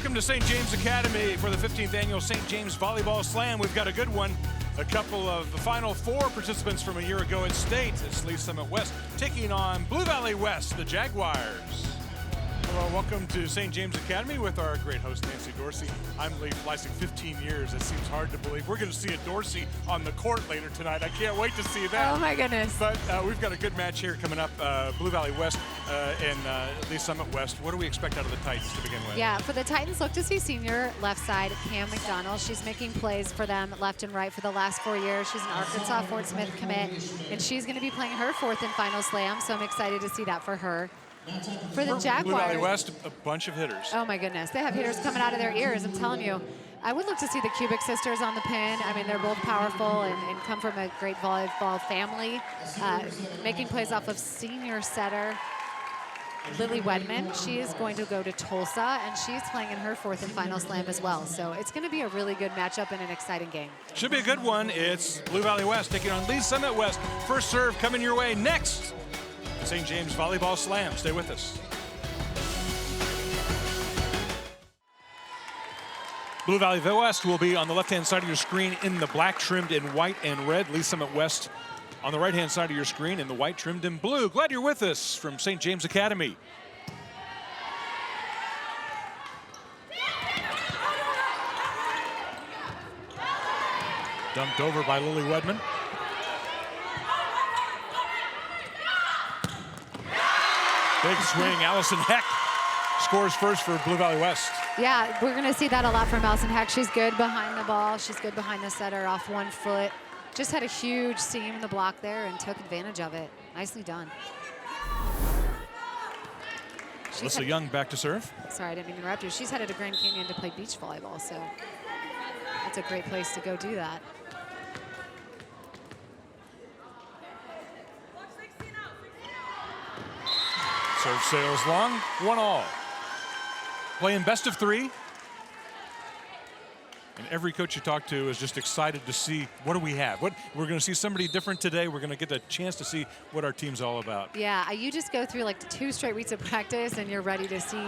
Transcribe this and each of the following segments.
Welcome to St. James Academy for the 15th annual St. James Volleyball Slam. We've got a good one. A couple of the final four participants from a year ago at state. It's Lee Summit West taking on Blue Valley West, the Jaguars. Hello, welcome to St. James Academy with our great host, Nancy Dorsey. I'm Lee Fleissig, 15 years. It seems hard to believe. We're going to see a Dorsey on the court later tonight. I can't wait to see that. Oh, my goodness. But we've got a good match here coming up. Blue Valley West and Lee Summit West. What do we expect out of the Titans to begin with? Yeah, for the Titans, look to see senior left side, Cam McDonald. She's making plays for them left and right for the last 4 years. She's an Arkansas Fort Smith commit, and she's going to be playing her fourth and final slam, so I'm excited to see that for her. For the Jaguars, Blue Valley West, a bunch of hitters. Oh my goodness, they have hitters coming out of their ears, I'm telling you. I would look to see the Kubik sisters on the pin. I mean, they're both powerful and come from a great volleyball family. Making plays off of senior setter Lily Wedman. She is going to go to Tulsa, and she's playing in her fourth and final slam as well. So it's going to be a really good matchup and an exciting game. Should be a good one. It's Blue Valley West taking on Lee Summit West. First serve coming your way next. St. James Volleyball Slam. Stay with us. Blue Valley West will be on the left-hand side of your screen in the black trimmed in white and red. Lee Summit West on the right-hand side of your screen in the white trimmed in blue. Glad you're with us from St. James Academy. Dumped over by Lily Wedman. Big swing, Allison Heck scores first for Blue Valley West. Yeah, we're going to see that a lot from Allison Heck. She's good behind the ball. She's good behind the setter off 1 foot. Just had a huge seam in the block there and took advantage of it. Nicely done. Alyssa Young back to serve. Sorry, I didn't mean to interrupt you. She's headed to Grand Canyon to play beach volleyball, so that's a great place to go do that. Serve sails long, 1-all. Playing best of 3. And every coach you talk to is just excited to see what do we have. We're going to see somebody different today. We're going to get a chance to see what our team's all about. Yeah, you just go through like 2 straight weeks of practice and you're ready to see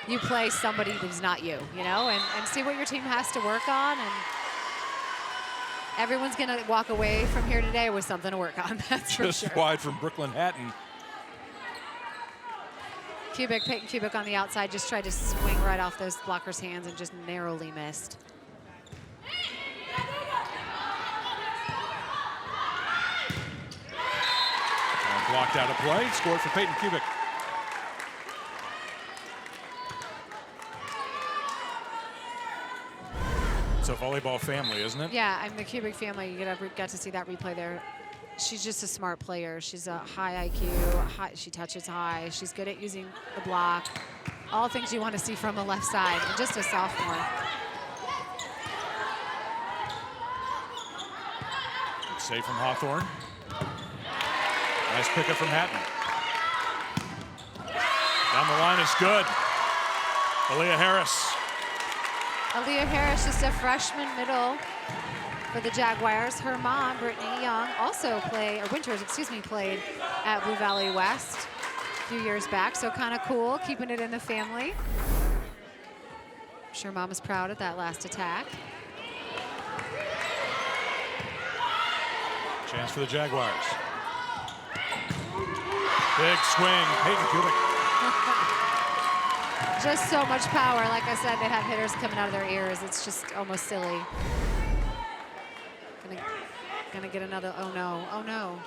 you play somebody who's not you, and see what your team has to work on. And everyone's going to walk away from here today with something to work on, that's for sure. Just wide from Brooklyn Hatton. Kubik, Peyton Kubik on the outside just tried to swing right off those blockers' hands and just narrowly missed. And blocked out of play, scored for Peyton Kubik. It's a volleyball family, isn't it? Yeah, I'm the Kubik family. You got to see that replay there. She's just a smart player. She's a high IQ, she touches high. She's good at using the block. All things you want to see from the left side, and just a sophomore. Save from Hawthorne. Nice pickup from Hatton. Down the line is good. Aaliyah Harris. Aaliyah Harris, just a freshman middle for the Jaguars. Her mom, Brittany Young, also played at Blue Valley West a few years back, so kind of cool, keeping it in the family. I'm sure mom is proud of that last attack. Chance for the Jaguars. Big swing, Peyton Kubik. Just so much power. Like I said, they have hitters coming out of their ears. It's just almost silly. Gonna get another, oh no.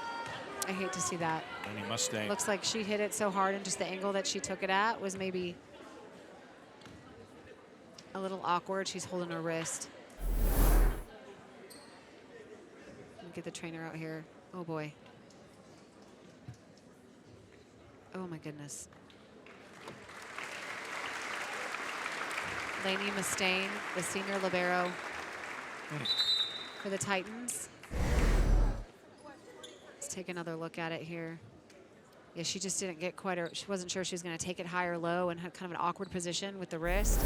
I hate to see that. Lenny Mustang. Looks like she hit it so hard, and just the angle that she took it at was maybe a little awkward. She's holding her wrist. Get the trainer out here. Oh boy. Oh my goodness. Lainey Mustaine, the senior libero for the Titans. Let's take another look at it here. Yeah, she just didn't get quite she wasn't sure she was going to take it high or low, and had kind of an awkward position with the wrist.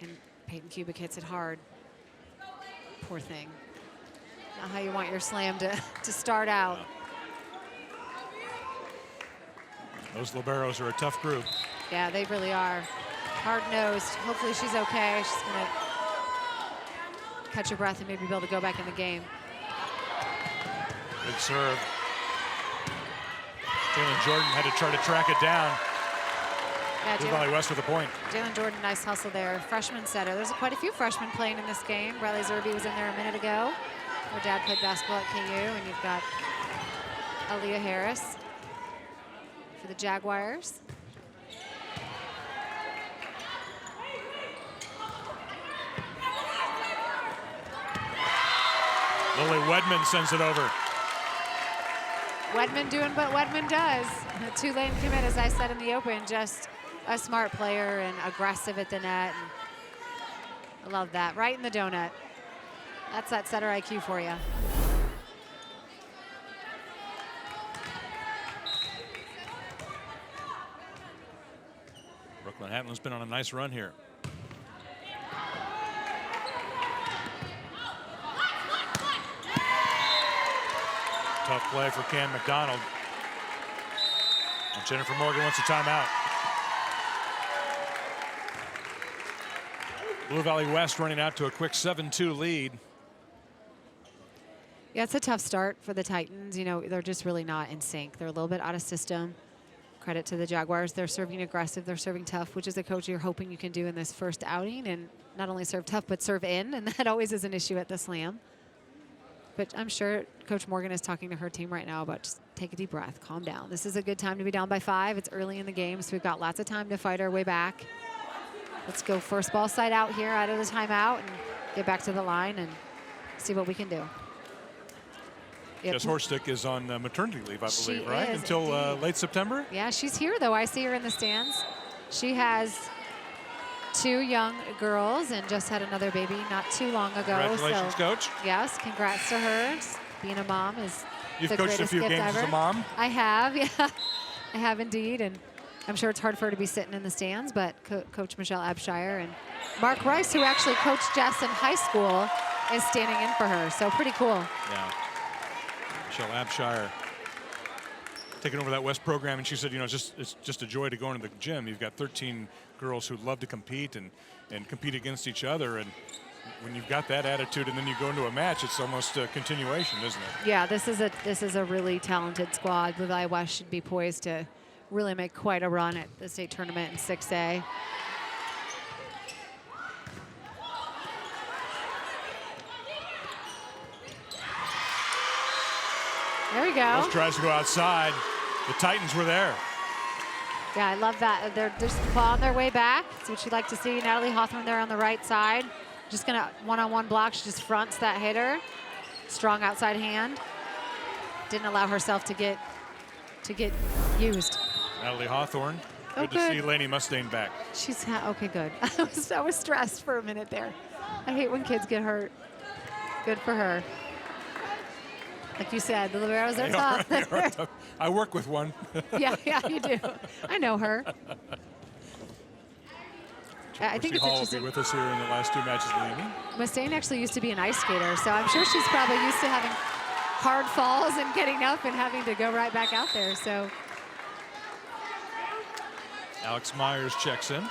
And Peyton Kubik hits it hard. Poor thing. Not how you want your slam to start out. Those liberos are a tough group. Yeah, they really are. hard-nosed. Hopefully she's okay. She's going to catch her breath and maybe be able to go back in the game. Good serve. Jalen Jordan had to try to track it down. Yeah, Blue Valley West with a point. Jalen Jordan, nice hustle there. Freshman setter. There's quite a few freshmen playing in this game. Riley Zerby was in there a minute ago. Her dad played basketball at KU, and you've got Aaliyah Harris for the Jaguars. Lily Wedman sends it over. Wedman doing what Wedman does. A two-lane commit, as I said in the open, just a smart player and aggressive at the net. And I love that. Right in the donut. That's that setter IQ for you. Brooklyn Hatton's been on a nice run here. Tough play for Cam McDonald. And Jennifer Morgan wants a timeout. Blue Valley West running out to a quick 7-2 lead. Yeah, it's a tough start for the Titans. You know, they're just really not in sync. They're a little bit out of system. Credit to the Jaguars. They're serving aggressive. They're serving tough, which is a coach you're hoping you can do in this first outing, and not only serve tough, but serve in, and that always is an issue at the Slam. But I'm sure Coach Morgan is talking to her team right now about just take a deep breath, calm down. This is a good time to be down by 5. It's early in the game, so we've got lots of time to fight our way back. Let's go first ball side out here out of the timeout and get back to the line and see what we can do. Jess Horstick is on maternity leave, I believe, right? Is, until late September? Yeah, she's here, though. I see her in the stands. She has 2 young girls and just had another baby not too long ago. Congratulations, so, Coach. Yes, congrats to her. Being a mom is You've the coached a greatest few gift games ever. as a mom? I have, yeah. I have indeed, and I'm sure it's hard for her to be sitting in the stands, but Coach Michelle Abshire and Mark Rice, who actually coached Jess in high school, is standing in for her, so pretty cool. Yeah. Michelle Abshire taking over that West program, and she said, you know, it's just a joy to go into the gym. You've got 13 girls who love to compete and compete against each other, and when you've got that attitude and then you go into a match, it's almost a continuation, isn't it? Yeah, this is a really talented squad. Blue Valley West should be poised to really make quite a run at the state tournament in 6A. There we go. West tries to go outside. The Titans were there. Yeah, I love that. They're just clawing their way back. That's what you'd like to see. Natalie Hawthorne there on the right side. Just gonna one-on-one block. She just fronts that hitter. Strong outside hand. Didn't allow herself to get used. Natalie Hawthorne. Oh, Good to see Lainey Mustaine back. She's okay. Good. I was stressed for a minute there. I hate when kids get hurt. Good for her. Like you said, the liberos are tough. I work with one. yeah, you do. I know her. I think it's Hall interesting. will be with us here in the last 2 matches of the evening. Mustaine actually used to be an ice skater, so I'm sure she's probably used to having hard falls and getting up and having to go right back out there. So Alex Myers checks in.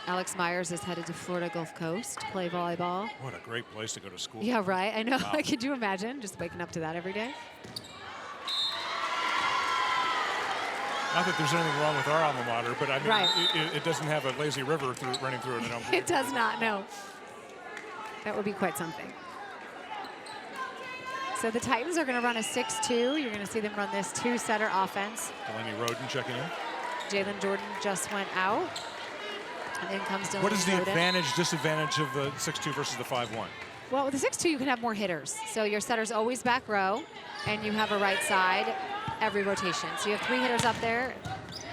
Alex Myers is headed to Florida Gulf Coast to play volleyball. What a great place to go to school. Yeah, right. I know. Wow. Could you imagine just waking up to that every day? Not that there's anything wrong with our alma mater, but I mean, Right. it doesn't have a lazy river running through it. I don't believe. It does not, no. That would be quite something. So the Titans are going to run a 6-2. You're going to see them run this 2-setter offense. Delaney Roden checking in. Jalen Jordan just went out. And in comes Dylan What is the Roden. advantage, disadvantage of the 6-2 versus the 5-1? Well, with the 6-2, you can have more hitters. So your setter's always back row, and you have a right side every rotation. So you have 3 hitters up there,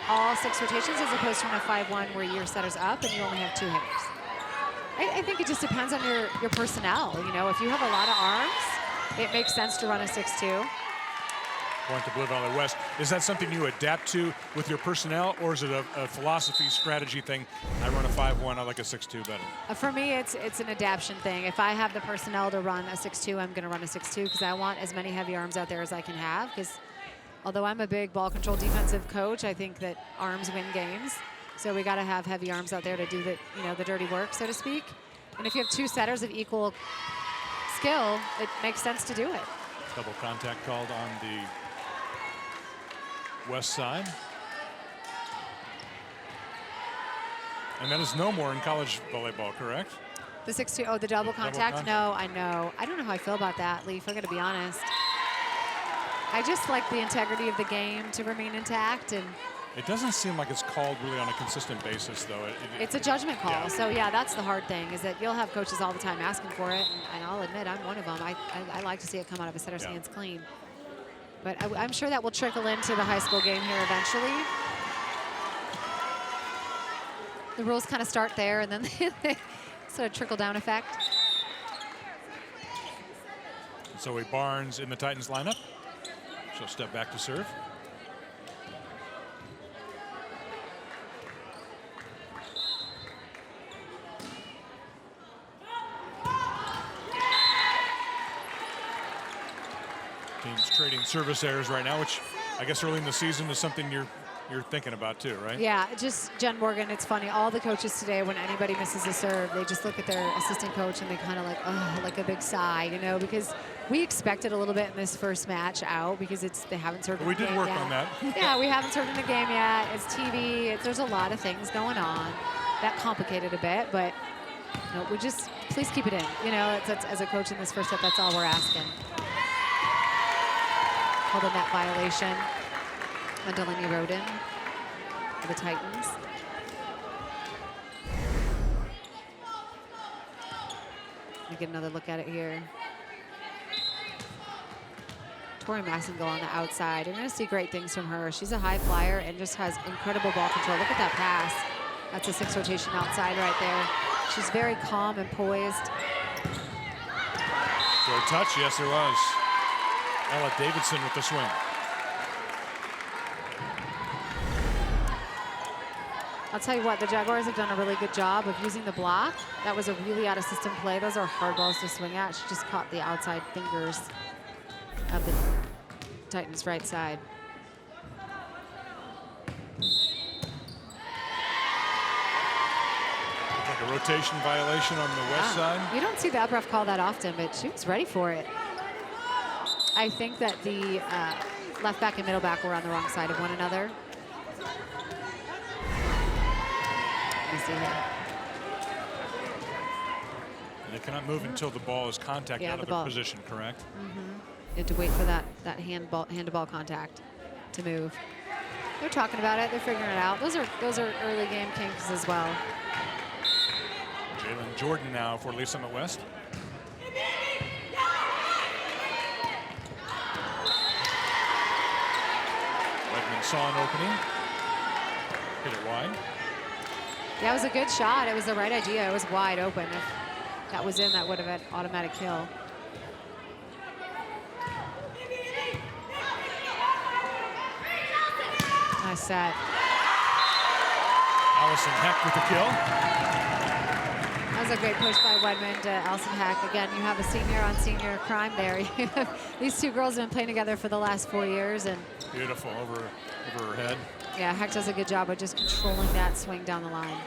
all 6 rotations, as opposed to in a 5-1 where your setter's up and you only have 2 hitters. I think it just depends on your personnel. You know, if you have a lot of arms, it makes sense to run a 6-2. point to Blue Valley West. Is that something you adapt to with your personnel, or is it a philosophy, strategy thing? I run a 5-1, I like a 6-2 better. For me, it's an adaptation thing. If I have the personnel to run a 6-2, I'm going to run a 6-2 because I want as many heavy arms out there as I can have. Because although I'm a big ball control defensive coach, I think that arms win games. So we got to have heavy arms out there to do the dirty work, so to speak. And if you have two setters of equal skill, it makes sense to do it. Double contact called on the west side. And that is no more in college volleyball, correct? The 6-2, oh, the double contact? No, I know. I don't know how I feel about that, Leaf. I got to be honest. I just like the integrity of the game to remain intact. And it doesn't seem like it's called really on a consistent basis, though. It's a judgment call. Yeah. So, yeah, that's the hard thing, is that you'll have coaches all the time asking for it. And I'll admit I'm one of them. I like to see it come out of a setter's hands clean. But I'm sure that will trickle into the high school game here eventually. The rules kind of start there, and then they sort of trickle-down effect. Zoe Barnes in the Titans lineup. She'll step back to serve. Teams trading service errors right now, which I guess early in the season is something you're thinking about too, right? Yeah, just Jen Morgan, it's funny. All the coaches today, when anybody misses a serve, they just look at their assistant coach and they kind of like, oh, like a big sigh, because we expected a little bit in this first match out because they haven't served in the game yet. We did work on that. Yeah, we haven't served in the game yet. It's TV. There's a lot of things going on. That complicated a bit, but we just, please keep it in. It's, as a coach in this first set, that's all we're asking. Called a net violation on Delaney Roden for the Titans. Let me get another look at it here. Tori Massengill on the outside. You're going to see great things from her. She's a high flyer and just has incredible ball control. Look at that pass. That's a 6 rotation outside right there. She's very calm and poised. For a touch, yes, there was. Ella Davidson with the swing. I'll tell you what, the Jaguars have done a really good job of using the block. That was a really out-of-system play. Those are hard balls to swing at. She just caught the outside fingers of the Titans' right side. Like a rotation violation on the west side. You don't see the up ref call that often, but she was ready for it. I think that the left back and middle back were on the wrong side of one another. Let me see here. And they cannot move until the ball is contacted out of their position, correct? Mm-hmm. You have to wait for that hand-to-ball contact to move. They're talking about it. They're figuring it out. Those are early game kinks as well. Jalen Jordan now for Lee Summit West. Redmond saw an opening. Hit it wide. Yeah, it was a good shot. It was the right idea. It was wide open. If that was in, that would have had automatic kill. Nice set. Allison Heck with the kill. That was a great push by Wedmond to Allison Heck. Again, you have a senior-on-senior crime there. These two girls have been playing together for the last 4 years. And beautiful over her head. Yeah, Heck does a good job of just controlling that swing down the line.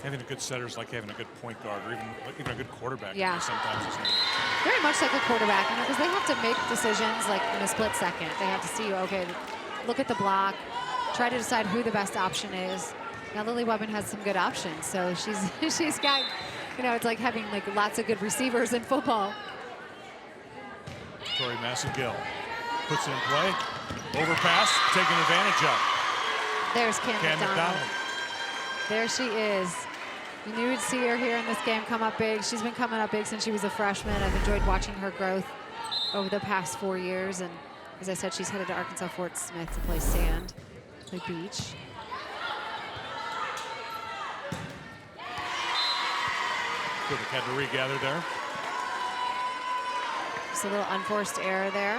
Having a good setter is like having a good point guard or even a good quarterback. Yeah. Sometimes, isn't it? Very much like a quarterback, because they have to make decisions like in a split second. They have to see, okay, look at the block, try to decide who the best option is. Now Lily Wedmond has some good options, so she's got, it's like having like lots of good receivers in football. Tori Massengill puts it in play, overpass, taking advantage of. There's Cam McDonald. There she is. You knew you'd see her here in this game come up big. She's been coming up big since she was a freshman. I've enjoyed watching her growth over the past 4 years. And as I said, she's headed to Arkansas Fort Smith to play sand, play beach. Quebec had to regather there. Just a little unforced error there.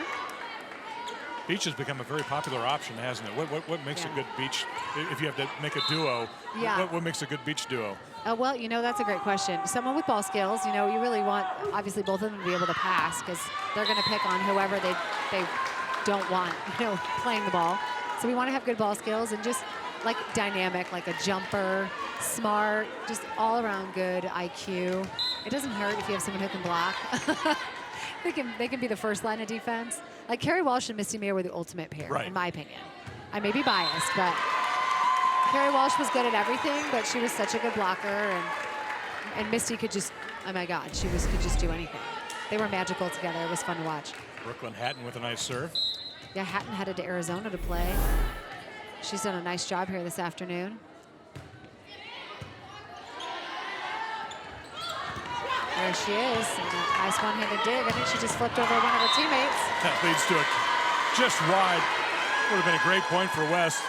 Beach has become a very popular option, hasn't it? What makes Yeah. a good beach, if you have to make a duo, Yeah. what makes a good beach duo? Well, that's a great question. Someone with ball skills, you really want, obviously, both of them to be able to pass because they're going to pick on whoever they don't want, playing the ball. So we want to have good ball skills and just like dynamic, like a jumper, smart, just all around good IQ. It doesn't hurt if you have someone who can block. They can be the first line of defense. Like Carrie Walsh and Misty Mayer were the ultimate pair, Right. in my opinion. I may be biased, but Carrie Walsh was good at everything, but she was such a good blocker, and Misty could just, oh my God, could just do anything. They were magical together. It was fun to watch. Brooklyn Hatton with a nice serve. Yeah, Hatton headed to Arizona to play. She's done a nice job here this afternoon. There she is. And a nice one-handed dig. I think she just flipped over one of her teammates. That leads to it just wide. Would have been a great point for West.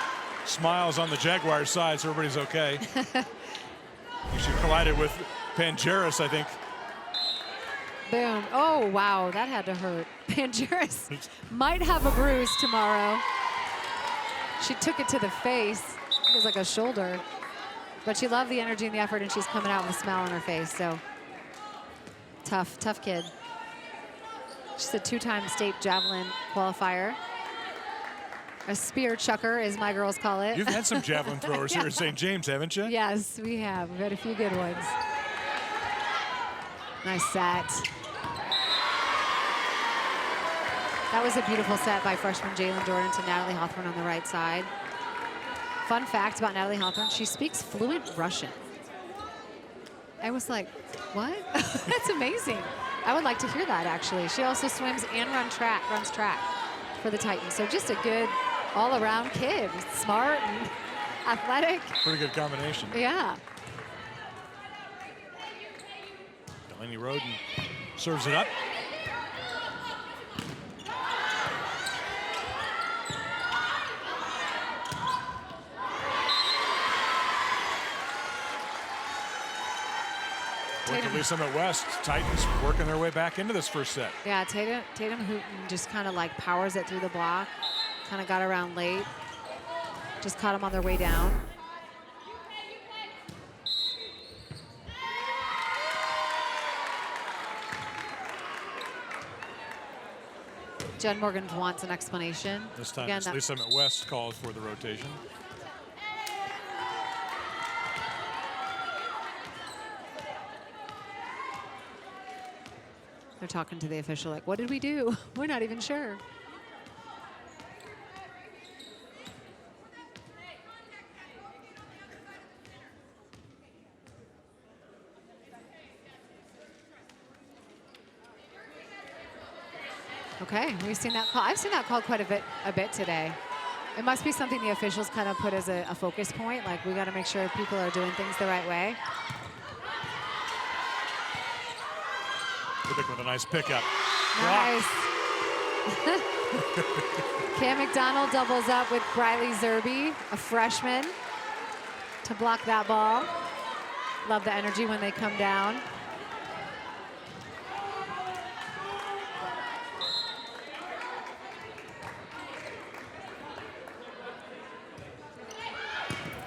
Smiles on the Jaguars side, so everybody's okay. She collided with Pangeris, I think. Boom. Oh, wow, that had to hurt. Pangeris might have a bruise tomorrow. She took it to the face. It was like a shoulder. But she loved the energy and the effort, and she's coming out with a smile on her face, so tough kid. She's a 2-time state javelin qualifier. A spear chucker, as my girls call it. You've had some javelin throwers here at St. James, haven't you? Yes, we have. We've had a few good ones. Nice set. That was a beautiful set by freshman Jalen Jordan to Natalie Hawthorne on the right side. Fun fact about Natalie Hawthorne, she speaks fluent Russian. I was like, what? That's amazing. I would like to hear that, actually. She also swims and runs track for the Titans. So just a good all-around kid. Smart and athletic. Pretty good combination. Yeah. Delaney Roden serves it up. Working Summit West, Titans working their way back into this first set. Yeah, Tatum Hooten just kind of like powers it through the block. Kind of got around late. Just caught him on their way down. Jen Morgan wants an explanation. This time, again, Lee Summit West calls for the rotation. They're talking to the official like, what did we do? We're not even sure. Okay, we've seen that call. I've seen that call quite a bit today. It must be something the officials kind of put as a focus point. Like, we got to make sure people are doing things the right way. With a nice pickup. Nice. Cam McDonald doubles up with Briley Zerby, a freshman, to block that ball. Love the energy when they come down.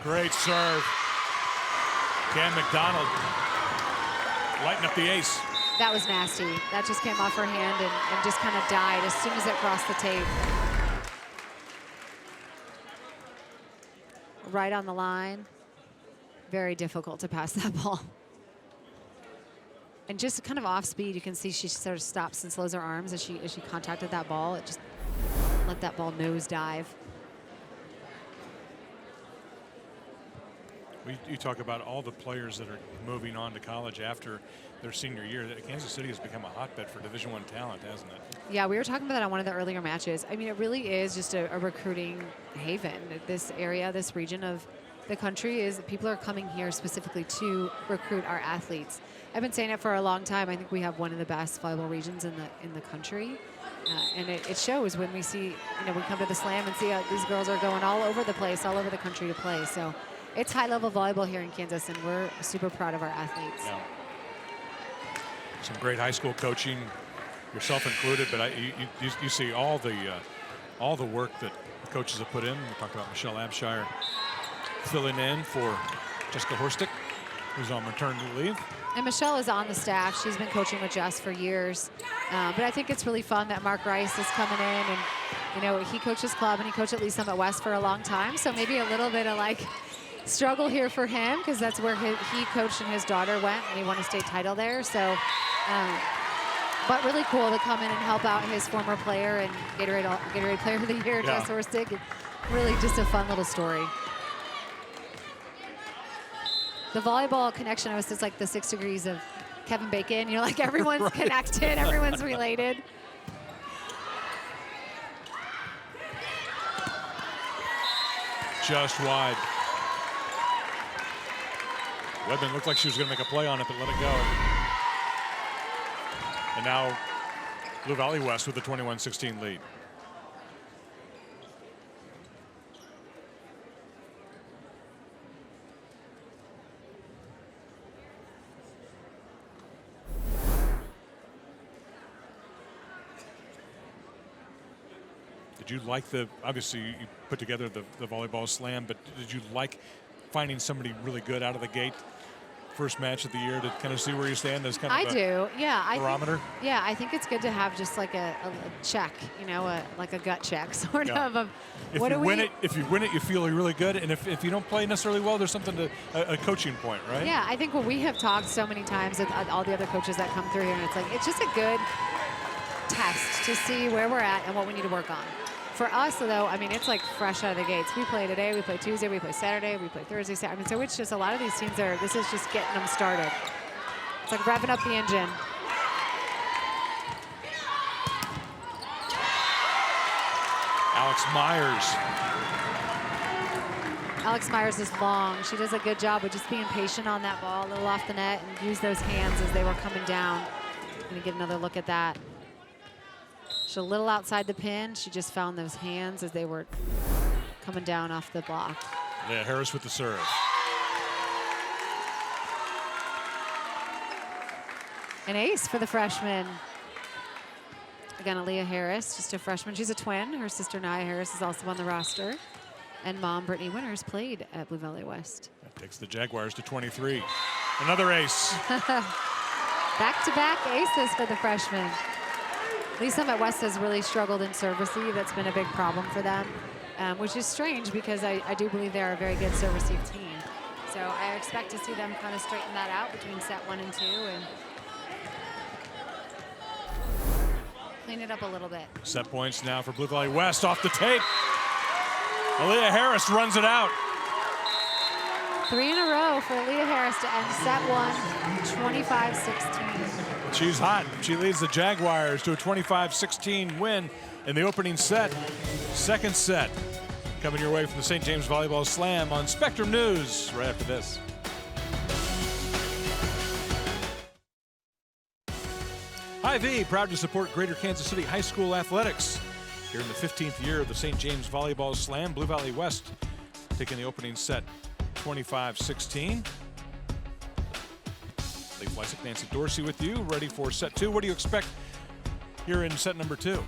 Great serve. Cam McDonald lighting up the ace. That was nasty. That just came off her hand and just kind of died as soon as it crossed the tape. Right on the line. Very difficult to pass that ball. And just kind of off speed, you can see she sort of stops and slows her arms as she contacted that ball. It just let that ball nose dive. You talk about all the players that are moving on to college after their senior year. Kansas City has become a hotbed for Division I talent, hasn't it? Yeah, we were talking about that on one of the earlier matches. I mean, it really is just a recruiting haven. This area, this region of the country, is people are coming here specifically to recruit our athletes. I've been saying it for a long time. I think we have one of the best volleyball regions in the country. And it shows when we see, we come to the Slam and see how these girls are going all over the place, all over the country to play. So it's high-level volleyball here in Kansas, and we're super proud of our athletes. Yeah. Some great high school coaching yourself included, but you see all the work that the coaches have put in. We talked about Michelle Abshire filling in for Jessica Horstick, who's on maternity leave. And Michelle is on the staff. She's been coaching with Jess for years. But I think it's really fun that Mark Rice is coming in, and you know, he coaches club and he coached at Lee Summit West for a long time. So maybe a little bit of like struggle here for him, because that's where he coached and his daughter went, and he won a state title there. So, but really cool to come in and help out his former player and Gatorade Player of the Year, Yeah. Jess Horstick. Really just a fun little story. The volleyball connection, I was just like the 6 degrees of Kevin Bacon. You know, like everyone's Right. connected, everyone's related. Just wide. Webman looked like she was going to make a play on it, but let it go. And now Blue Valley West with the 21-16 lead. Did you like obviously you put together the volleyball slam, but did you like finding somebody really good out of the gate? First match of the year to kind of see where you stand as kind of barometer? I think it's good to have just like a check, you know, like a gut check sort of. If you win it, you feel really good. And if you don't play necessarily well, there's something to a coaching point, right? Yeah, I think what we have talked so many times with all the other coaches that come through here, and it's like, it's just a good test to see where we're at and what we need to work on. For us, though, I mean, it's like fresh out of the gates. We play today, we play Tuesday, we play Saturday, we play Thursday, Saturday. I mean, so it's just a lot of these teams this is just getting them started. It's like revving up the engine. Alex Myers. Alex Myers is long. She does a good job of just being patient on that ball, a little off the net, and use those hands as they were coming down. Gonna get another look at that. She's a little outside the pin. She just found those hands as they were coming down off the block. Leah Harris with the serve. An ace for the freshman. Again, Leah Harris, just a freshman. She's a twin. Her sister, Nia Harris, is also on the roster. And mom, Brittany Winters, played at Blue Valley West. That takes the Jaguars to 23. Another ace. Back-to-back aces for the freshman. Lee Summit West has really struggled in serve receive. That's been a big problem for them, which is strange because I do believe they are a very good serve receive team. So I expect to see them kind of straighten that out between set 1 and 2 and clean it up a little bit. Set points now for Blue Valley West off the tape. Leah Harris runs it out. 3 in a row for Leah Harris to end set 1, 25-16. She's hot. She leads the Jaguars to a 25-16 win in the opening set. Second set coming your way from the St. James Volleyball Slam on Spectrum News right after this. Hy-Vee, proud to support Greater Kansas City High School athletics. Here in the 15th year of the St. James Volleyball Slam, Blue Valley West taking the opening set 25-16. Lee Fleisick, Nancy Dorsey with you, ready for set 2. What do you expect here in set number 2?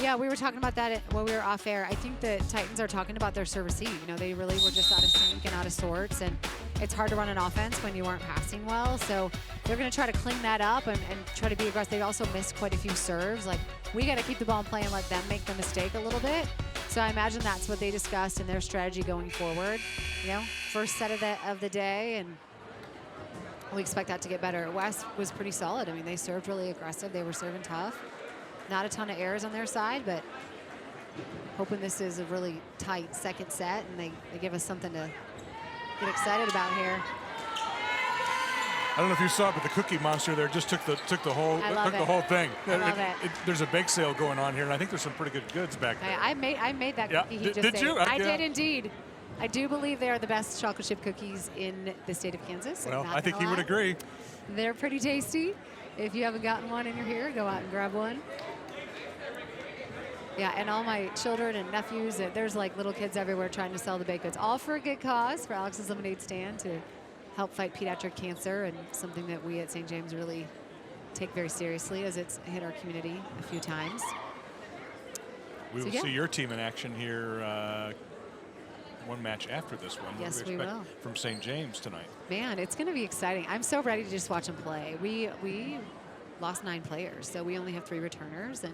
Yeah, we were talking about that when we were off air. I think the Titans are talking about their serve receive. You know, they really were just out of sync and out of sorts, and it's hard to run an offense when you aren't passing well. So they're going to try to clean that up and try to be aggressive. They also missed quite a few serves. Like, we got to keep the ball in play and let them make the mistake a little bit. So I imagine that's what they discussed in their strategy going forward. You know, first set of the day, and we expect that to get better. West was pretty solid. I mean, they served really aggressive. They were serving tough. Not a ton of errors on their side, but hoping this is a really tight second set and they give us something to get excited about here. I don't know if you saw it, but the Cookie Monster there just took the whole thing. I love it. There's a bake sale going on here, and I think there's some pretty good goods back there. I made that cookie he just did ate. you? I did indeed. I do believe they are the best chocolate chip cookies in the state of Kansas. Well, I think he would agree. They're pretty tasty. If you haven't gotten one and you're here, go out and grab one. Yeah, and all my children and nephews, there's like little kids everywhere trying to sell the baked goods, all for a good cause, for Alex's Lemonade Stand to help fight pediatric cancer, and something that we at St. James really take very seriously, as it's hit our community a few times. We will see your team in action here one match after this one. Yes, what do we expect will. from St. James tonight? Man, it's going to be exciting. I'm so ready to just watch them play. We lost 9 players, so we only have 3 returners, and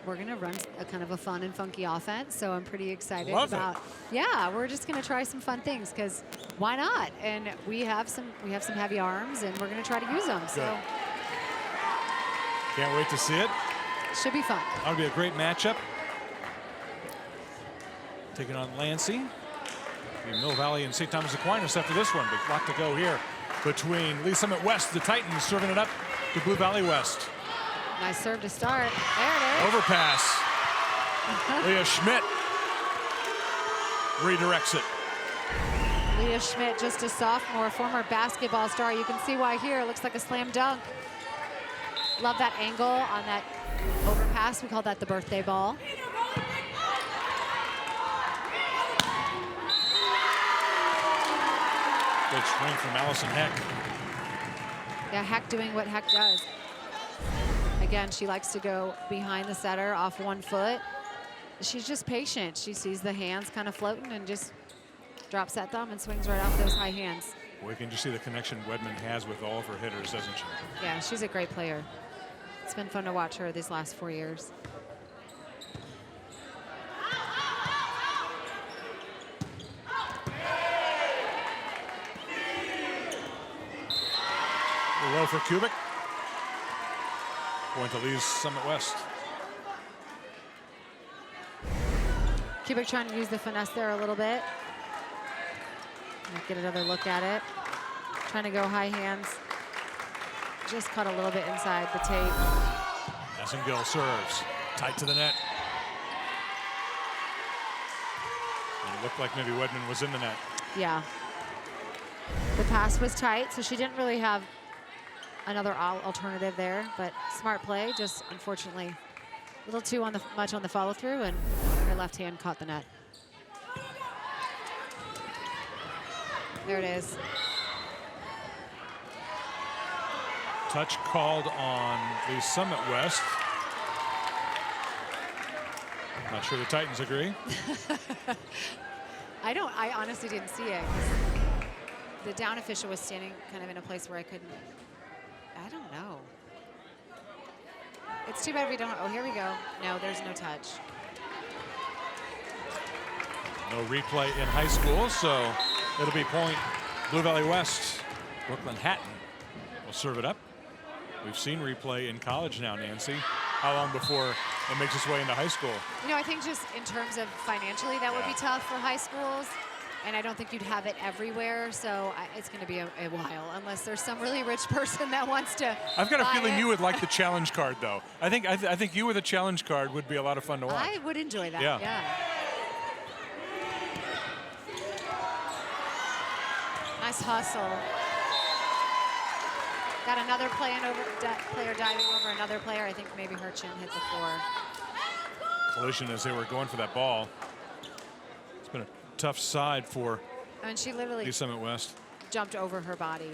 we're going to run a kind of a fun and funky offense. So I'm pretty excited about. Yeah, we're just going to try some fun things because why not? And we have some heavy arms, and we're going to try to use them. So can't wait to see it. Should be fun. That'll be a great matchup. Taking on Lansing. Mill Valley and St. Thomas Aquinas after this one. But a lot to go here between Lee Summit West, the Titans, serving it up to Blue Valley West. Nice serve to start. There it is. Overpass. Leah Schmidt redirects it. Leah Schmidt, just a sophomore, former basketball star. You can see why here. It looks like a slam dunk. Love that angle on that overpass. We call that the birthday ball. Good swing from Allison Heck. Yeah, Heck doing what Heck does. Again, she likes to go behind the setter off one foot. She's just patient. She sees the hands kind of floating and just drops that thumb and swings right off those high hands. Well, we can just see the connection Wedman has with all of her hitters, doesn't she? Yeah, she's a great player. It's been fun to watch her these last 4 years. Low for Kubik. Point to Lee's Summit West. Kubik trying to use the finesse there a little bit. Get another look at it. Trying to go high hands. Just cut a little bit inside the tape. Essengill serves. Tight to the net. And it looked like maybe Wedman was in the net. Yeah. The pass was tight, so she didn't really have another alternative there, but smart play. Just unfortunately a little too much on the follow through, and her left hand caught the net. There it is. Touch called on the Summit West. Not sure the Titans agree. I honestly didn't see it. The down official was standing kind of in a place where I couldn't. I don't know. It's too bad we don't. Oh, here we go. No, there's no touch. No replay in high school, so it'll be point Blue Valley West. Brooklyn Hatton will serve it up. We've seen replay in college now, Nancy. How long before it makes its way into high school? You know, I think just in terms of financially, that would be tough for high schools. And I don't think you'd have it everywhere, so it's going to be a while, unless there's some really rich person that wants to. I've got a feeling you would like the challenge card, though. I think you with a challenge card would be a lot of fun to watch. I would enjoy that. Yeah. Nice hustle. Got another player diving over another player. I think maybe her chin hit the floor. Collision as they were going for that ball. It's been a tough side for she literally Summit West. Jumped over her body.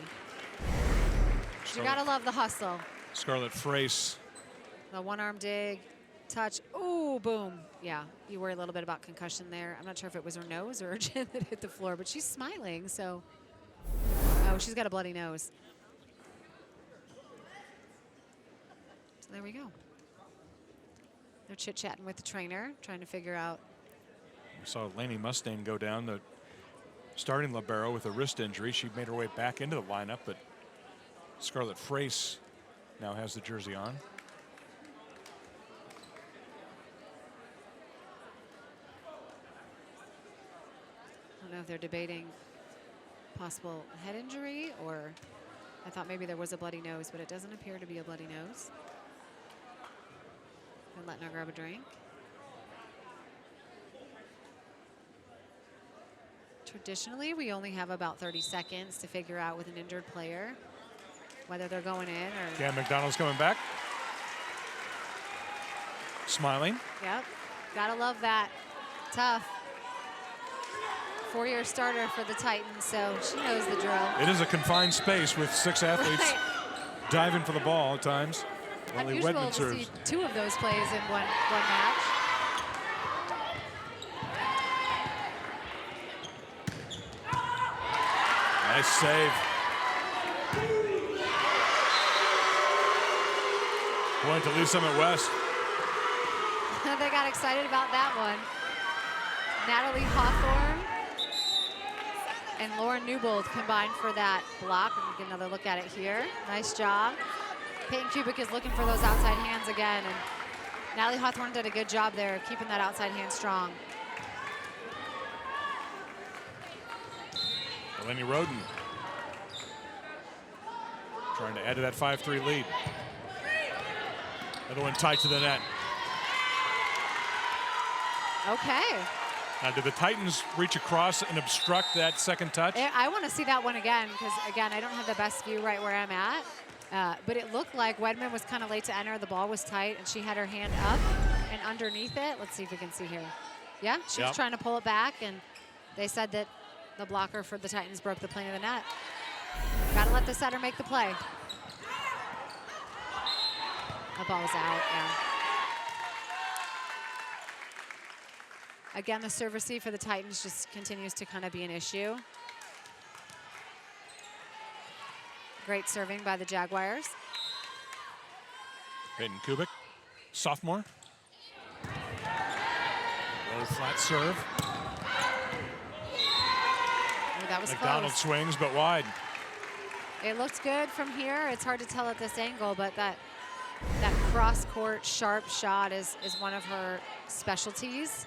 You gotta love the hustle. Scarlett Frace. The one-arm dig, touch. Ooh, boom. Yeah, you worry a little bit about concussion there. I'm not sure if it was her nose or her chin that hit the floor, but she's smiling, so. Oh, she's got a bloody nose. So there we go. They're chit-chatting with the trainer, trying to figure out. We saw Lainey Mustang go down, the starting libero with a wrist injury. She made her way back into the lineup, but Scarlett Frace now has the jersey on. I don't know if they're debating possible head injury, or I thought maybe there was a bloody nose, but it doesn't appear to be a bloody nose. And letting her grab a drink. Traditionally, we only have about 30 seconds to figure out with an injured player whether they're going in or. Cam McDonald's coming back. Smiling. Yep. Gotta love that. Tough. 4-year starter for the Titans, so she knows the drill. It is a confined space with 6 athletes. Right. diving for the ball at times. Unusual Wedman to serves. see 2 of those plays in one match. Nice save. Point to Lee Summit West. They got excited about that one. Natalie Hawthorne and Lauren Newbold combined for that block. And we get another look at it here. Nice job. Peyton Kubik is looking for those outside hands again. And Natalie Hawthorne did a good job there, keeping that outside hand strong. Eleni Roden trying to add to that 5-3 lead. Another one tight to the net. Okay. Now, did the Titans reach across and obstruct that second touch? I want to see that one again because, again, I don't have the best view right where I'm at. But it looked like Wedman was kind of late to enter. The ball was tight, and she had her hand up and underneath it. Let's see if we can see here. Yeah, she was trying to pull it back, and they said that the blocker for the Titans broke the plane of the net. Got to let the setter make the play. The ball was out, yeah. Again, the serve receive for the Titans just continues to kind of be an issue. Great serving by the Jaguars. Peyton Kubik, sophomore. Low flat serve. Oh, that was McDonald close. swings, but wide. It looks good from here. It's hard to tell at this angle, but that cross-court sharp shot is one of her specialties.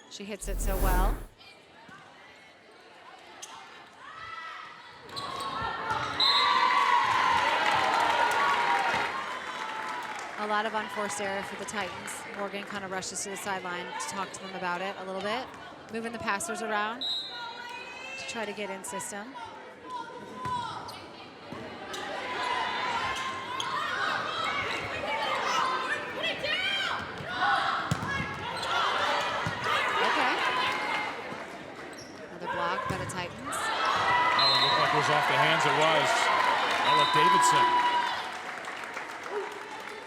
She hits it so well. A lot of unforced error for the Titans. Morgan kind of rushes to the sideline to talk to them about it a little bit. Moving the passers around to try to get in system. Was off the hands, it was. Ella Davidson.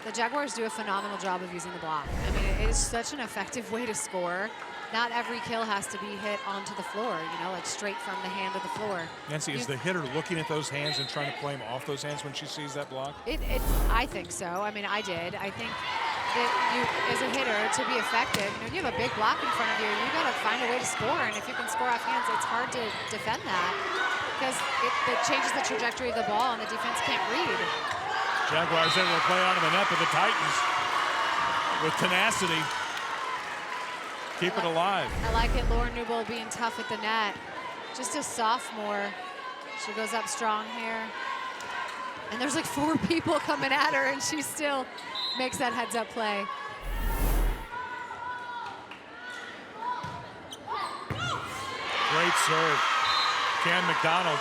The Jaguars do a phenomenal job of using the block. I mean, it is such an effective way to score. Not every kill has to be hit onto the floor, you know, like straight from the hand to the floor. Nancy, is the hitter looking at those hands and trying to play them off those hands when she sees that block? I think so. I mean, I did. I think that you, as a hitter, to be effective, you know, you have a big block in front of you, you got to find a way to score. And if you can score off hands, it's hard to defend that, because it changes the trajectory of the ball and the defense can't read. Jaguars able to play onto the net, but the Titans, with tenacity, keep it alive. I like it. Lauren Newbold being tough at the net. Just a sophomore. She goes up strong here. And there's like 4 people coming at her, and she still makes that heads-up play. Great serve. Cam McDonald.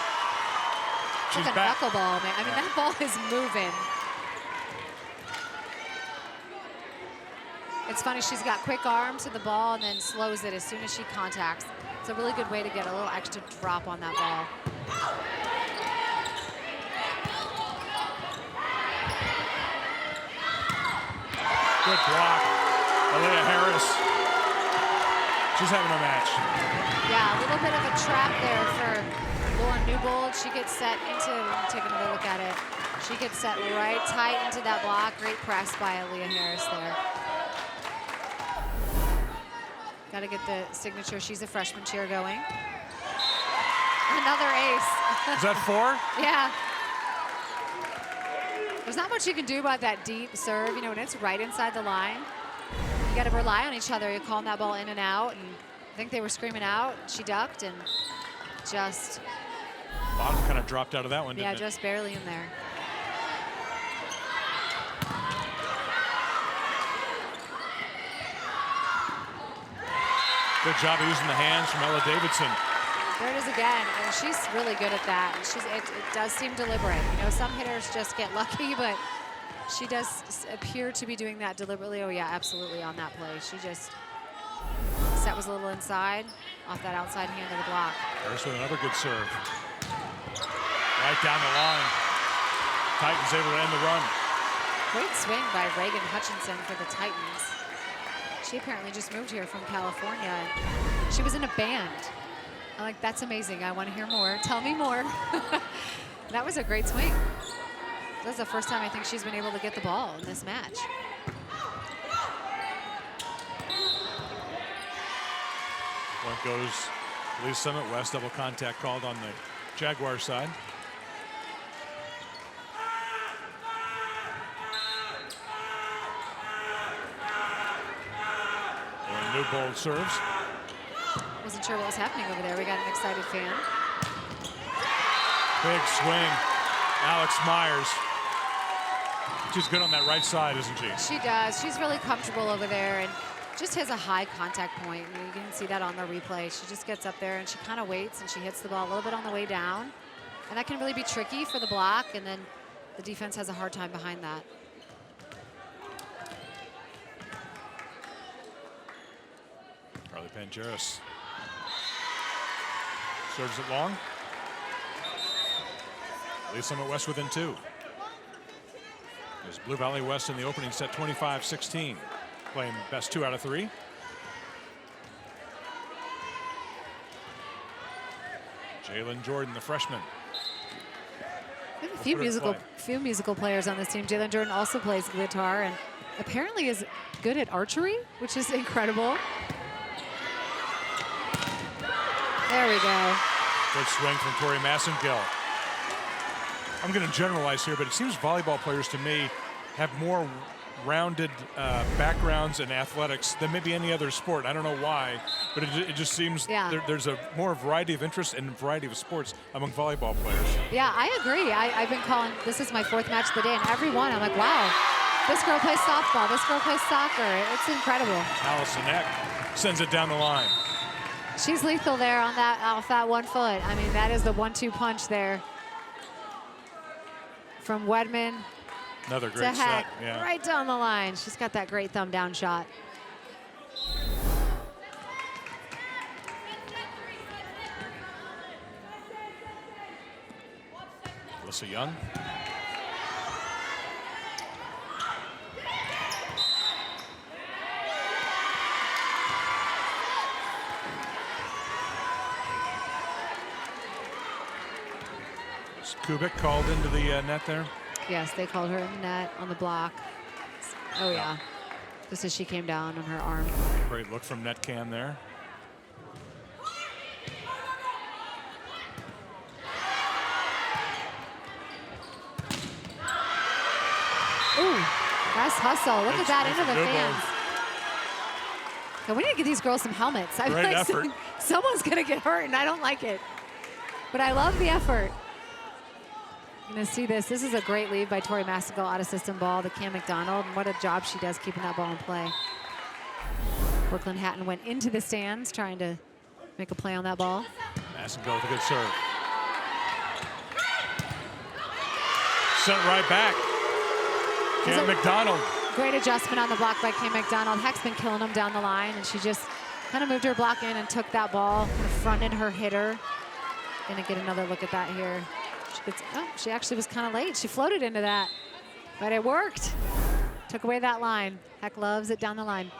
She's like a back. knuckleball, man. I mean, that ball is moving. It's funny, she's got quick arms to the ball and then slows it as soon as she contacts. It's a really good way to get a little extra drop on that ball. Good block. Aaliyah Harris. She's having a match. Yeah, a little bit of a trap there for Lauren Newbold. She gets set into, take another look at it. She gets set right tight into that block. Great press by Aaliyah Harris there. Got to get the signature. She's a freshman cheer going. Another ace. Is that 4? Yeah. There's not much you can do about that deep serve. You know, when it's right inside the line, you got to rely on each other. You're calling that ball in and out. And I think they were screaming out. She ducked and just. Bottom kind of dropped out of that one, didn't yeah, it? just barely in there. Good job of using the hands from Ella Davidson. There it is again, and she's really good at that. And it does seem deliberate. You know, some hitters just get lucky, but she does appear to be doing that deliberately. Oh yeah, absolutely on that play. She just, set was a little inside, off that outside hand of the block. Harris with another good serve. Right down the line. Titans able to end the run. Great swing by Reagan Hutchinson for the Titans. She apparently just moved here from California. She was in a band. I'm like, that's amazing. I want to hear more. Tell me more. That was a great swing. That's the first time I think she's been able to get the ball in this match. Point goes Lee Summit West. Double contact called on the Jaguar side. Newbold serves. Wasn't sure what was happening over there. We got an excited fan. Big swing. Alex Myers. She's good on that right side, isn't she? She does. She's really comfortable over there and just has a high contact point. You can see that on the replay. She just gets up there and she kind of waits and she hits the ball a little bit on the way down. And that can really be tricky for the block, and then the defense has a hard time behind that. Carly Pangeris serves it long. Lee Summit West within 2. There's Blue Valley West in the opening set, 25-16, playing best 2 out of 3. Jalen Jordan, the freshman. We have a few musical players on this team. Jalen Jordan also plays guitar and apparently is good at archery, which is incredible. There we go. Good swing from Tori Massengill. I'm going to generalize here, but it seems volleyball players to me have more rounded backgrounds in athletics than maybe any other sport. I don't know why, but it just seems there's a more variety of interest and variety of sports among volleyball players. Yeah, I agree. I've been calling, this is my 4th match of the day, and every one I'm like, wow, this girl plays softball, this girl plays soccer. It's incredible. Allison Eck sends it down the line. She's lethal there on that, off that 1 foot. I mean, that is the 1-2 punch there. From Wedman Another to great Heck, set. Yeah. right down the line. She's got that great thumb down shot. Alyssa Young. Kubik called into the net there. Yes, they called her in the net on the block. Oh, yeah. Just as she came down on her arm. Great look from net cam there. Ooh, nice hustle. Look at that into the fans. Yeah, we need to get these girls some helmets. I feel Great like effort. Someone's going to get hurt, and I don't like it. But I love the effort. You're going to see this. This is a great lead by Tori Massengill out of system ball to Cam McDonald. And what a job she does keeping that ball in play. Brooklyn Hatton went into the stands trying to make a play on that ball. Massengill with a good serve. Sent right back. Cam McDonald. Great adjustment on the block by Cam McDonald. Heck's been killing them down the line, and she just kind of moved her block in and took that ball, kind of fronted her hitter. Gonna get another look at that here. She actually was kind of late. She floated into that, but it worked. Took away that line. Heck loves it down the line.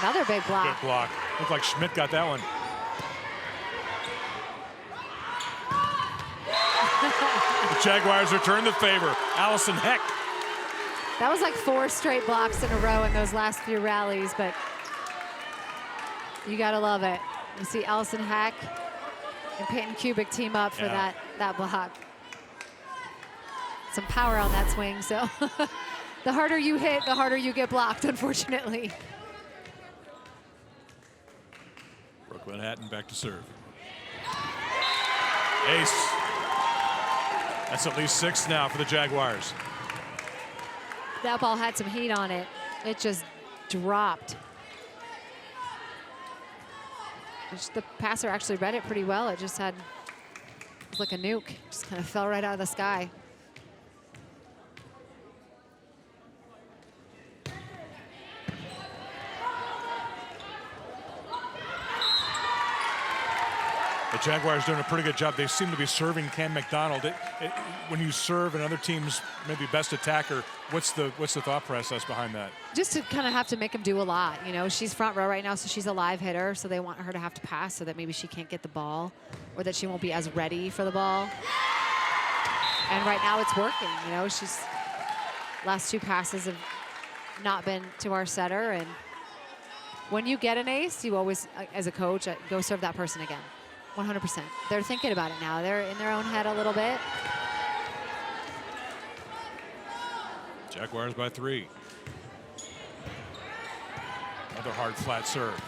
Another big block. Good block. Looked like Schmidt got that one. The Jaguars return the favor. Allison Heck. That was like 4 straight blocks in a row in those last few rallies, but you gotta love it. You see Allison Heck and Peyton Kubik team up for that block. Some power on that swing, so the harder you hit, the harder you get blocked, unfortunately. Brooklyn Hatton back to serve. Ace. That's at least 6 now for the Jaguars. That ball had some heat on it. It just dropped. The passer actually read it pretty well. It just had, it was like a nuke. Just kind of fell right out of the sky. The Jaguars doing a pretty good job. They seem to be serving Cam McDonald. When you serve another team's maybe best attacker, what's the thought process behind that? Just to kind of have to make him do a lot. You know, she's front row right now, so she's a live hitter, so they want her to have to pass so that maybe she can't get the ball or that she won't be as ready for the ball. And right now it's working. You know, she's last 2 passes have not been to our setter. And when you get an ace, you always, as a coach, go serve that person again. 100%. They're thinking about it now. They're in their own head a little bit. Jaguars by 3. Another hard flat serve.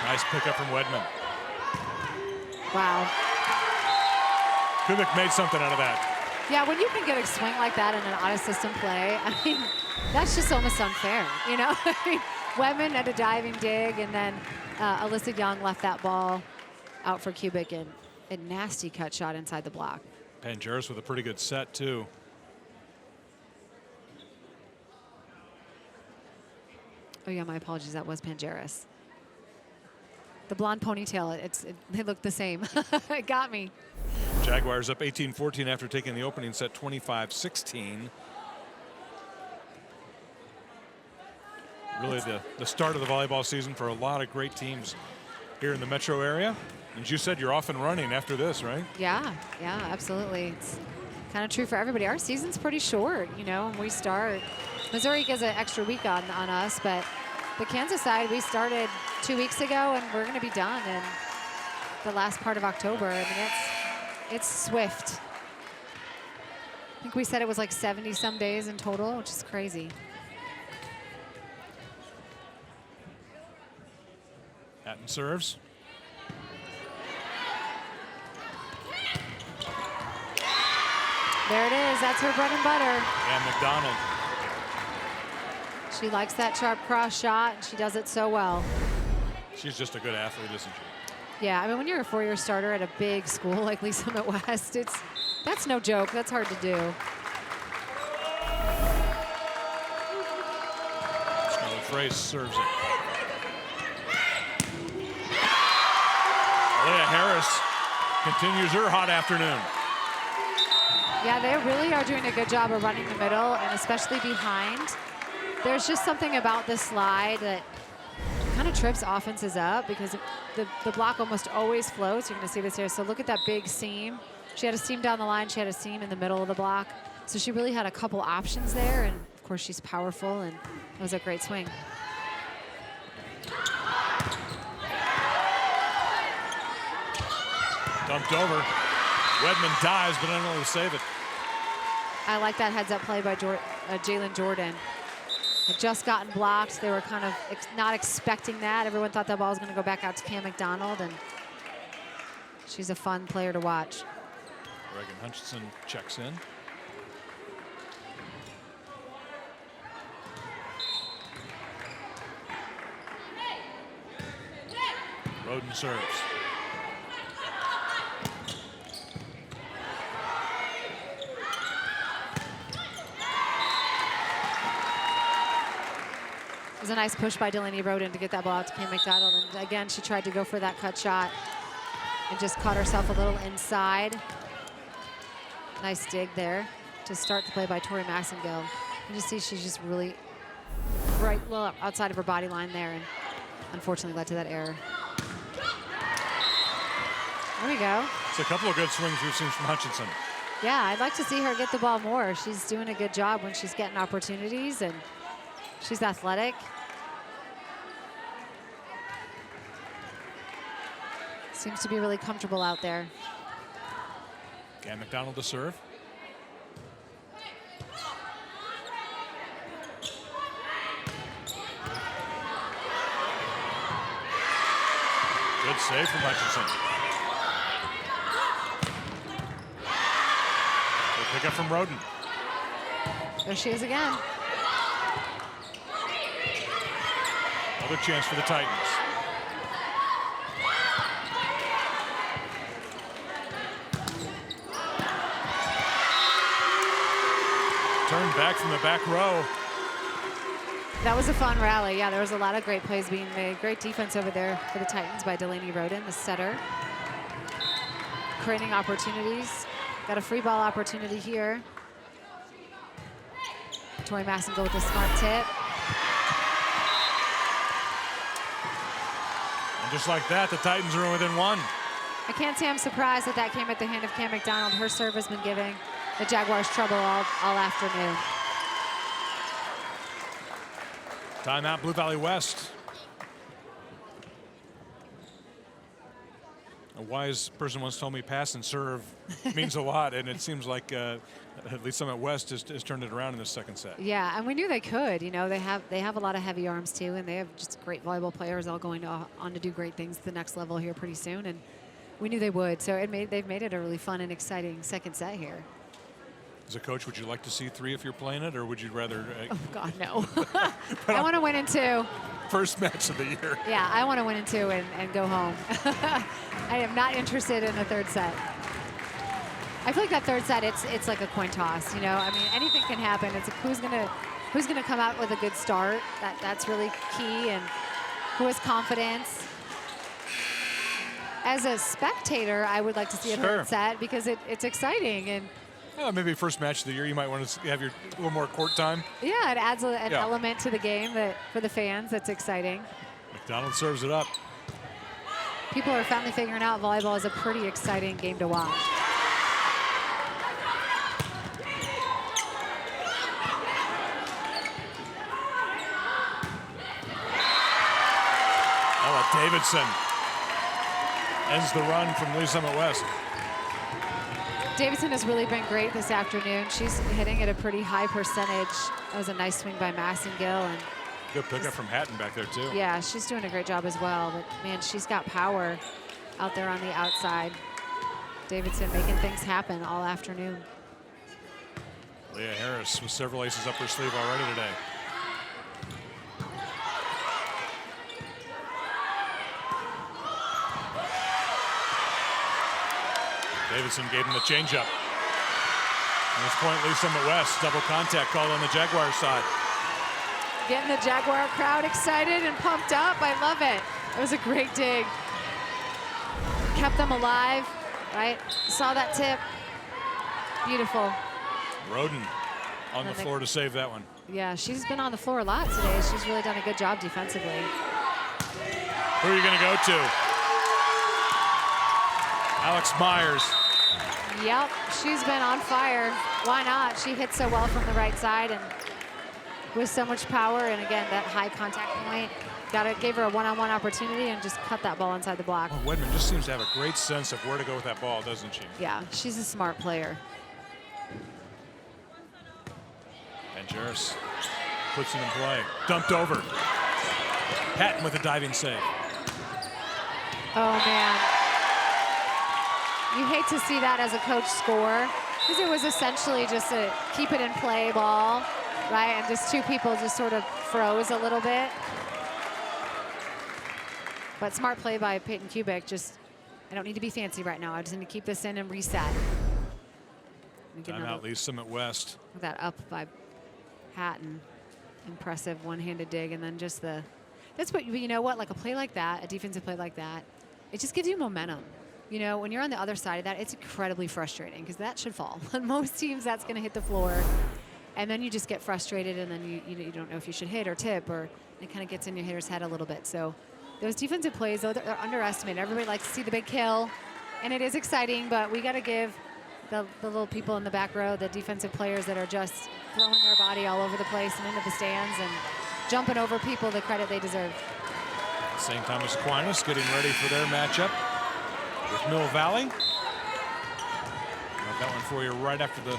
Nice pickup from Wedman. Wow. Kubik made something out of that. Yeah, when you can get a swing like that in an out-of-system play, I mean, that's just almost unfair, you know? I mean, Wedman had a diving dig, and then Alyssa Young left that ball out for Kubik, and a nasty cut shot inside the block. Pangeris with a pretty good set, too. Oh, yeah, my apologies. That was Pangeris. The blonde ponytail, they look the same. It got me. Jaguars up 18-14 after taking the opening set 25-16. Really the start of the volleyball season for a lot of great teams here in the metro area. And you said you're off and running after this, right? Yeah, absolutely. It's kind of true for everybody. Our season's pretty short, you know, when we start. Missouri gets an extra week on us, but the Kansas side, we started 2 weeks ago, and we're going to be done in the last part of October. I mean, it's swift. I think we said it was like 70-some days in total, which is crazy. Hatton serves. There it is. That's her bread and butter. And McDonald. She likes that sharp cross shot, and she does it so well. She's just a good athlete, isn't she? Yeah, I mean, when you're a 4-year starter at a big school like Lee Summit West, that's no joke. That's hard to do. Scarlett Frace serves it. Leah Harris continues her hot afternoon. Yeah, they really are doing a good job of running the middle, and especially behind. There's just something about this slide that kind of trips offenses up because the block almost always flows. You're going to see this here. So look at that big seam. She had a seam down the line. She had a seam in the middle of the block. So she really had a couple options there. And, of course, she's powerful, and it was a great swing. Dumped over. Wedman dives, but unable to save it. I like that heads-up play by Jalen Jordan. Had just gotten blocked. They were kind of not expecting that. Everyone thought that ball was going to go back out to Cam McDonald, and she's a fun player to watch. Reagan Hutchinson checks in. Roden serves. It was a nice push by Delaney Roden to get that ball out to Cam McDonald. And again, she tried to go for that cut shot and just caught herself a little inside. Nice dig there to start the play by Tori Maxengill. You just see she's just really right well outside of her body line there, and unfortunately led to that error. There we go. It's a couple of good swings we've seen from Hutchinson. Yeah, I'd like to see her get the ball more. She's doing a good job when she's getting opportunities, and she's athletic. Seems to be really comfortable out there. Cam McDonald to serve. Good save from Hutchinson. Good pickup from Roden. There she is again. Another chance for the Titans. Turned back from the back row. That was a fun rally. Yeah, there was a lot of great plays being made. Great defense over there for the Titans by Delaney Roden, the setter. Creating opportunities. Got a free ball opportunity here. Tori Massengill with a smart tip. And just like that, the Titans are within one. I can't say I'm surprised that that came at the hand of Cam McDonald. Her serve has been giving the Jaguars trouble all afternoon. Timeout, Blue Valley West. A wise person once told me pass and serve means a lot, and it seems like at least Summit West has turned it around in the second set. Yeah, and we knew they could. You know, they have a lot of heavy arms too, and they have just great volleyball players all going on to do great things at the next level here pretty soon, and we knew they would. So they've made it a really fun and exciting second set here. As a coach, would you like to see 3 if you're playing it, or would you rather? Oh God, no! I want to win in 2. First match of the year. Yeah, I want to win in 2 and go home. I am not interested in a third set. I feel like that third set, it's like a coin toss. You know, I mean, anything can happen. It's who's gonna come out with a good start. That's really key, and who has confidence. As a spectator, I would like to see a third set because it's exciting, and maybe first match of the year, you might want to have your little more court time. Yeah, it adds an element to the game that for the fans that's exciting. McDonald serves it up. People are finally figuring out volleyball is a pretty exciting game to watch. Ella Davidson ends the run from Lee Summit West. Davidson has really been great this afternoon. She's hitting at a pretty high percentage. That was a nice swing by Massengill. And good pickup from Hatton back there, too. Yeah, she's doing a great job as well. But, man, she's got power out there on the outside. Davidson making things happen all afternoon. Leah Harris with several aces up her sleeve already today. Davidson gave him the changeup. At this point, Lee Summit West, double contact called on the Jaguar side. Getting the Jaguar crowd excited and pumped up. I love it. It was a great dig. Kept them alive, right? Saw that tip. Beautiful. Roden on the floor to save that one. Yeah, she's been on the floor a lot today. She's really done a good job defensively. Who are you going to go to? Alex Myers. Yep, she's been on fire. Why not? She hits so well from the right side and with so much power, and again, that high contact point. Gave her a one-on-one opportunity and just cut that ball inside the block. Well, Wedman just seems to have a great sense of where to go with that ball, doesn't she? Yeah, she's a smart player. And Jairus puts it in play. Dumped over. Hatton with a diving save. Oh, man. You hate to see that as a coach score, because it was essentially just a keep it in play ball, right? And just two people just sort of froze a little bit. But smart play by Peyton Kubik. Just, I don't need to be fancy right now. I just need to keep this in and reset. Timeout, Lee Summit West. That up by Hatton. Impressive one-handed dig, and then just that's what, you know what, like a play like that, a defensive play like that, it just gives you momentum. You know, when you're on the other side of that, it's incredibly frustrating because that should fall. On most teams, that's going to hit the floor. And then you just get frustrated, and then you don't know if you should hit or tip, or it kind of gets in your hitter's head a little bit. So those defensive plays, though, they're underestimated. Everybody likes to see the big kill, and it is exciting, but we got to give the little people in the back row, the defensive players that are just throwing their body all over the place and into the stands and jumping over people, the credit they deserve. St. Thomas Aquinas getting ready for their matchup with Mill Valley. Got that one for you right after the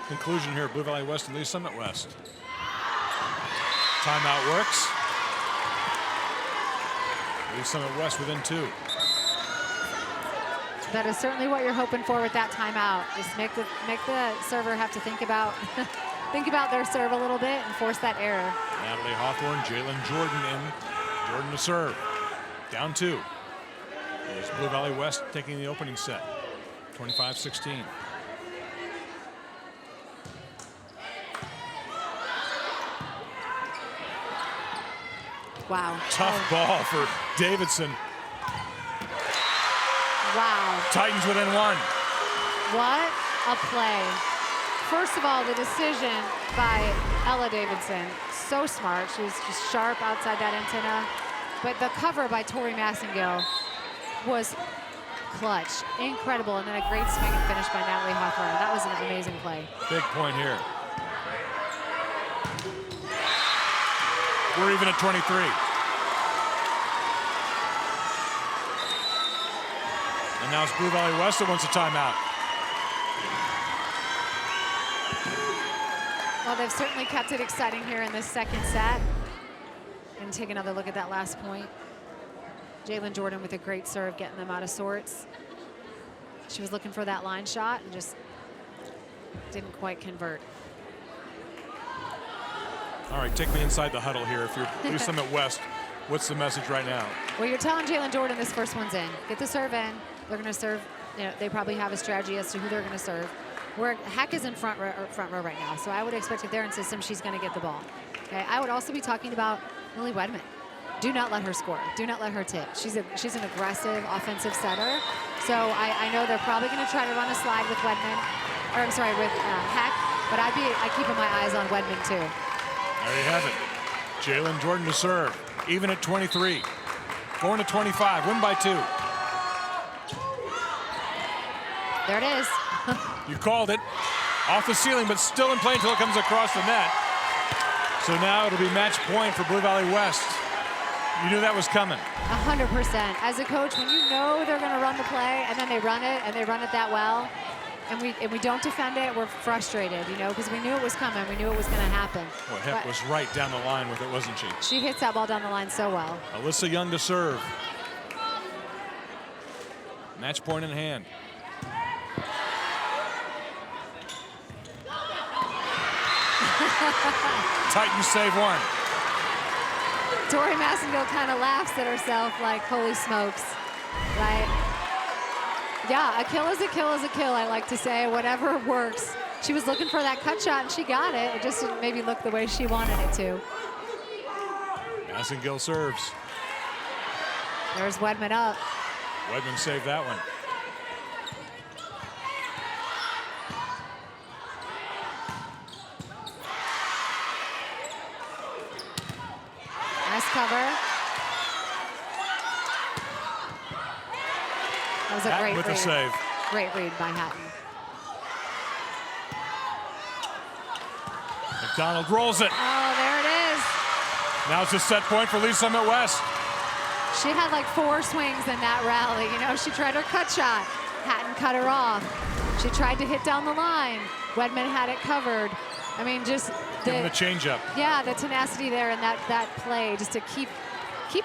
conclusion here. Blue Valley West and Lee Summit West. Timeout works. Lee Summit West within 2. That is certainly what you're hoping for with that timeout. Just make the server have to think about their serve a little bit and force that error. Natalie Hawthorne, Jalen Jordan in. Jordan to serve. Down 2. There's Blue Valley West taking the opening set. 25-16. Wow. Tough ball for Davidson. Wow. Titans within one. What a play. First of all, the decision by Ella Davidson, so smart. She was just sharp outside that antenna. But the cover by Tori Massengill was clutch, incredible, and then a great swing and finish by Natalie Hawthorne. That was an amazing play. Big point here. We're even at 23. And now it's Blue Valley West that wants a timeout. Well, they've certainly kept it exciting here in this second set. And take another look at that last point. Jalen Jordan with a great serve, getting them out of sorts. She was looking for that line shot and just didn't quite convert. All right, take me inside the huddle here. If you're Lee Summit West, what's the message right now? Well, you're telling Jalen Jordan this first one's in. Get the serve in. They're going to serve. You know, they probably have a strategy as to who they're going to serve. Where Heck is in front row right now, so I would expect if they're in system, she's going to get the ball. Okay, I would also be talking about Lily Wedman. Do not let her score. Do not let her tip. She's an aggressive offensive setter. So I know they're probably going to try to run a slide with Wedman, or I'm sorry, with Heck. But I keeping my eyes on Wedman too. There you have it. Jalen Jordan to serve, even at 23. Going to 25, win by 2. There it is. You called it. Off the ceiling, but still in play until it comes across the net. So now it'll be match point for Blue Valley West. You knew that was coming. 100%. As a coach, when you know they're going to run the play and then they run it and they run it that well, and we don't defend it, we're frustrated, you know, because we knew it was coming. We knew it was going to happen. Well, Heck was right down the line with it, wasn't she? She hits that ball down the line so well. Alyssa Young to serve. Match point in hand. Titans save one. Tori Massengill kind of laughs at herself like, holy smokes, right? Yeah, a kill is a kill is a kill, I like to say, whatever works. She was looking for that cut shot and she got it. It just didn't maybe look the way she wanted it to. Massengill serves. There's Wedman up. Wedman saved that one. Nice cover. That was a Hatton great with read. the save. Great read by Hatton. McDonald rolls it. Oh, there it is. Now it's a set point for Lee Summit West. She had like 4 swings in that rally. You know, she tried her cut shot. Hatton cut her off. She tried to hit down the line. Wedman had it covered. I mean, just Give him the changeup. Yeah, the tenacity there and that play, just to keep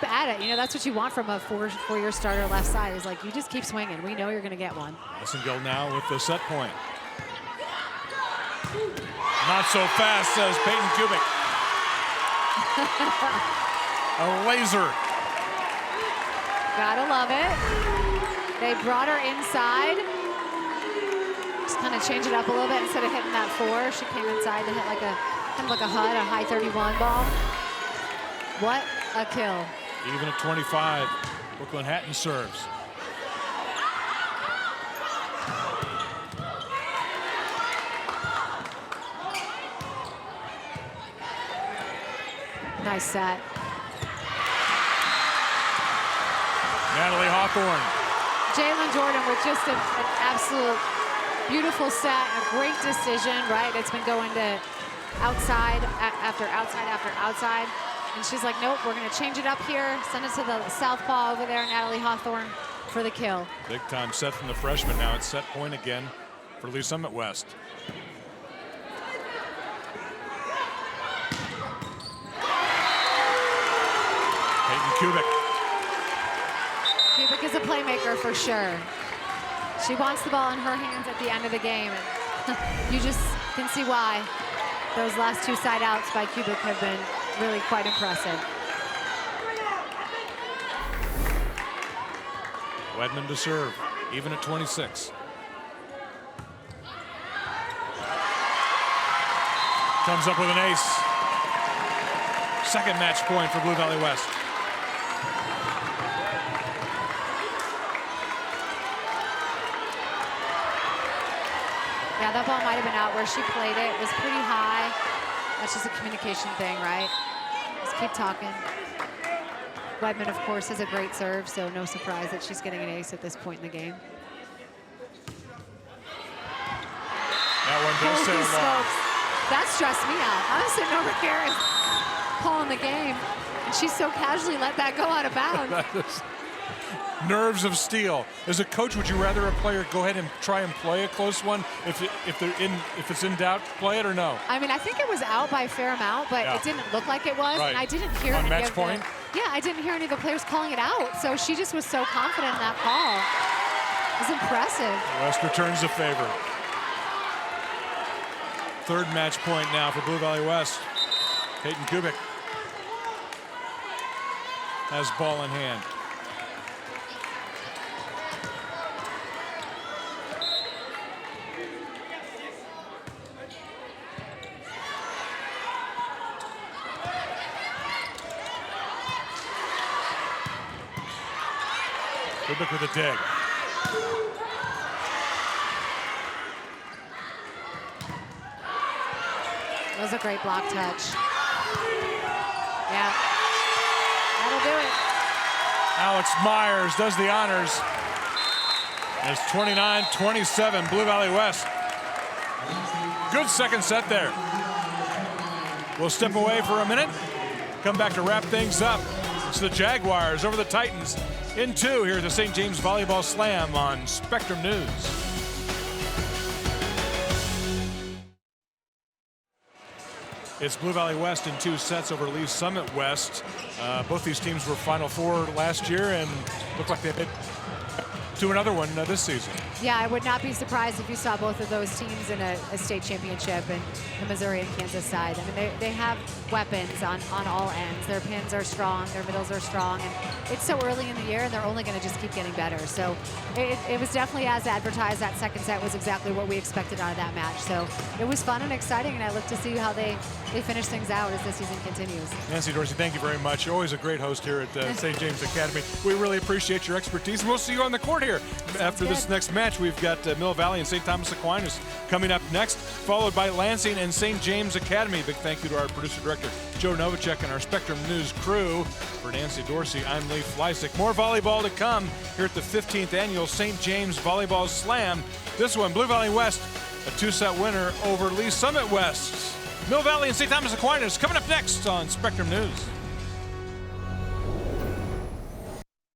at it. You know, that's what you want from a four-year starter left side, is like, you just keep swinging. We know you're going to get one. Massengill now with the set point. Not so fast, says Peyton Kubik. A laser. Gotta love it. They brought her inside. Just kind of change it up a little bit instead of hitting that 4. She came inside to hit like a kind of like a HUD, a high 31 ball. What a kill. Even at 25, Brooklyn Hatton serves. Nice set. Natalie Hawthorne. Jalen Jordan with just an absolute beautiful set, a great decision, right? It's been going to outside after outside after outside. And she's like, nope, we're going to change it up here. Send it to the southpaw over there, Natalie Hawthorne, for the kill. Big time set from the freshman. Now it's set point again for Lee Summit West. Peyton Kubik. Kubik is a playmaker for sure. She wants the ball in her hands at the end of the game. And you just can see why. Those last 2 side outs by Kubik have been really quite impressive. Wedman to serve, even at 26. Comes up with an ace. Second match point for Blue Valley West. Yeah, that ball might have been out where she played it. It was pretty high. That's just a communication thing, right? Just keep talking. Wedman, of course, has a great serve, so no surprise that she's getting an ace at this point in the game. That one does sail long. That stressed me out. I was sitting over here and calling the game, and she so casually let that go out of bounds. Nerves of steel. As a coach, would you rather a player go ahead and try and play a close one if it's in doubt, play it or no? I mean, I think it was out by a fair amount, but it didn't look like it was, right. And I didn't hear on any match of point. I didn't hear any of the players calling it out. So she just was so confident in that call. It was impressive. West returns the favor. Third match point now for Blue Valley West. Peyton Kubik has ball in hand. Kubik with a dig. That was a great block touch. Yeah, that'll do it. Alex Myers does the honors. And it's 29-27, Blue Valley West. Good second set there. We'll step away for a minute, come back to wrap things up. It's the Jaguars over the Titans in 2 here at the St. James Volleyball Slam on Spectrum News. It's Blue Valley West in 2 sets over Lee Summit West. Both these teams were Final Four last year and look like they hit to another one this season. Yeah, I would not be surprised if you saw both of those teams in a state championship in the Missouri and Kansas side. I mean, they have weapons on all ends. Their pins are strong, their middles are strong, and it's so early in the year, and they're only going to just keep getting better. So it was definitely as advertised. That second set was exactly what we expected out of that match. So it was fun and exciting, and I look to see how they finish things out as the season continues. Nancy Dorsey, thank you very much. You're always a great host here at St. James Academy. We really appreciate your expertise, and we'll see you on the court here. After this next match, we've got Mill Valley and St. Thomas Aquinas coming up next, followed by Lansing and St. James Academy. Big thank you to our producer-director, Joe Novacek, and our Spectrum News crew. For Nancy Dorsey, I'm Lee Fleisig. More volleyball to come here at the 15th Annual St. James Volleyball Slam. This one, Blue Valley West, a 2-set winner over Lee Summit West. Mill Valley and St. Thomas Aquinas coming up next on Spectrum News.